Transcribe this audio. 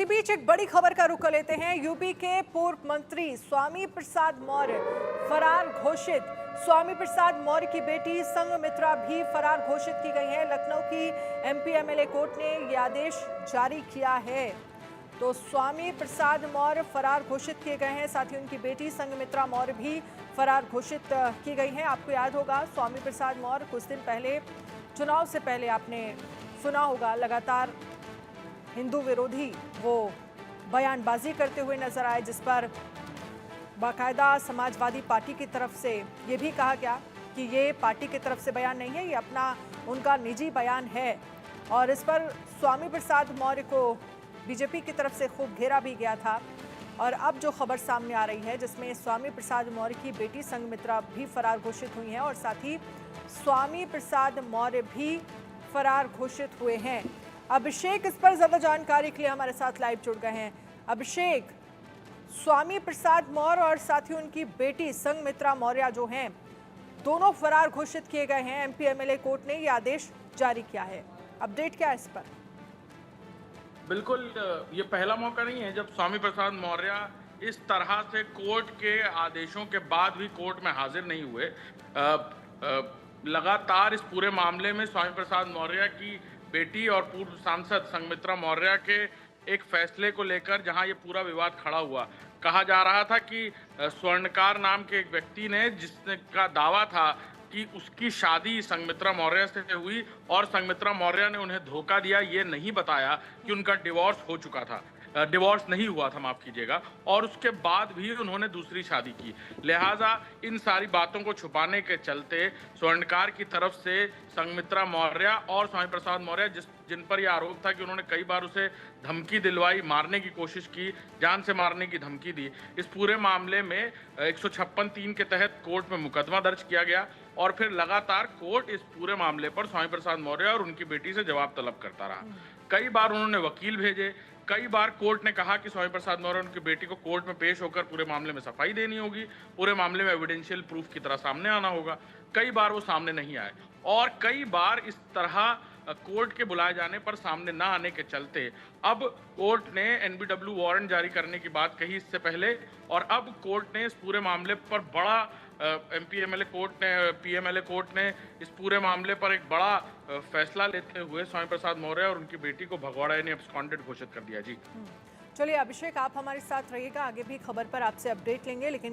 इसी बीच एक बड़ी खबर का रुख कर लेते हैं। यूपी के पूर्व मंत्री स्वामी प्रसाद मौर्य फरार घोषित। स्वामी प्रसाद मौर्य की बेटी संघमित्रा भी फरार घोषित की गई है। लखनऊ की एमपी एमएलए कोर्ट ने यह आदेश जारी किया है। तो स्वामी प्रसाद मौर्य फरार घोषित किए गए हैं, साथ ही उनकी बेटी संघमित्रा मौर्य भी फरार घोषित की गई हैं। आपको याद होगा स्वामी प्रसाद मौर्य कुछ दिन पहले चुनाव से पहले आपने सुना होगा लगातार हिंदू विरोधी वो बयानबाजी करते हुए नजर आए, जिस पर बाकायदा समाजवादी पार्टी की तरफ से ये भी कहा गया कि ये पार्टी की तरफ से बयान नहीं है, ये अपना उनका निजी बयान है। और इस पर स्वामी प्रसाद मौर्य को बीजेपी की तरफ से खूब घेरा भी गया था। और अब जो खबर सामने आ रही है जिसमें स्वामी प्रसाद मौर्य की बेटी संघमित्रा भी फरार घोषित हुई हैं और साथ ही स्वामी प्रसाद मौर्य भी फरार घोषित हुए हैं। अभिषेक इस पर ज्यादा जानकारी के लिए हमारे साथ लाइव जुड़ गए हैं। अभिषेक, स्वामी प्रसाद मौर्य और साथ ही उनकी बेटी संघमित्रा मौर्य जो हैं दोनों फरार घोषित किए गए हैं। एमपी एमएलए कोर्ट ने यह आदेश जारी किया है। अपडेट क्या है इस पर? बिल्कुल, ये पहला मौका नहीं है जब स्वामी प्रसाद मौर्य इस तरह से कोर्ट के आदेशों के बाद भी कोर्ट में हाजिर नहीं हुए। लगातार इस पूरे मामले में स्वामी प्रसाद मौर्य की बेटी और पूर्व सांसद संघमित्रा मौर्य के एक फैसले को लेकर जहां ये पूरा विवाद खड़ा हुआ, कहा जा रहा था कि स्वर्णकार नाम के एक व्यक्ति ने जिसने का दावा था कि उसकी शादी संघमित्रा मौर्य से हुई और संघमित्रा मौर्य ने उन्हें धोखा दिया, ये नहीं बताया कि उनका डिवोर्स हो चुका था, डिवोर्स नहीं हुआ था, माफ कीजिएगा, और उसके बाद भी उन्होंने दूसरी शादी की। लिहाजा इन सारी बातों को छुपाने के चलते स्वर्णकार की तरफ से संघमित्रा मौर्य और स्वामी प्रसाद मौर्य जिन पर यह आरोप था कि उन्होंने कई बार उसे धमकी दिलवाई, मारने की कोशिश की, जान से मारने की धमकी दी, इस पूरे मामले में 156(3) के तहत कोर्ट में मुकदमा दर्ज किया गया और फिर लगातार कोर्ट इस पूरे मामले पर स्वामी प्रसाद मौर्य और उनकी बेटी से जवाब तलब करता रहा। कई बार उन्होंने वकील भेजे, कई बार कोर्ट ने कहा कि स्वामी प्रसाद मौर्य और उनकी बेटी को कोर्ट में पेश होकर पूरे मामले में सफाई देनी होगी, पूरे मामले में एविडेंशियल प्रूफ की तरह सामने आना होगा। कई बार वो सामने नहीं आए और कई बार इस तरह कोर्ट के बुलाए जाने पर सामने ना आने के चलते अब कोर्ट ने एनबीडब्ल्यू वारंट जारी करने की बात कही इससे पहले, और अब कोर्ट ने इस पूरे मामले पर बड़ा एमपीएमएलए कोर्ट ने पीएमएलए कोर्ट ने इस पूरे मामले पर एक बड़ा फैसला लेते हुए स्वामी प्रसाद मौर्य और उनकी बेटी को भगवाड़ा यानी एब्सकॉन्डेड घोषित कर दिया। जी चलिए अभिषेक, आप हमारे साथ रहिएगा, आगे भी खबर पर आपसे अपडेट लेंगे। लेकिन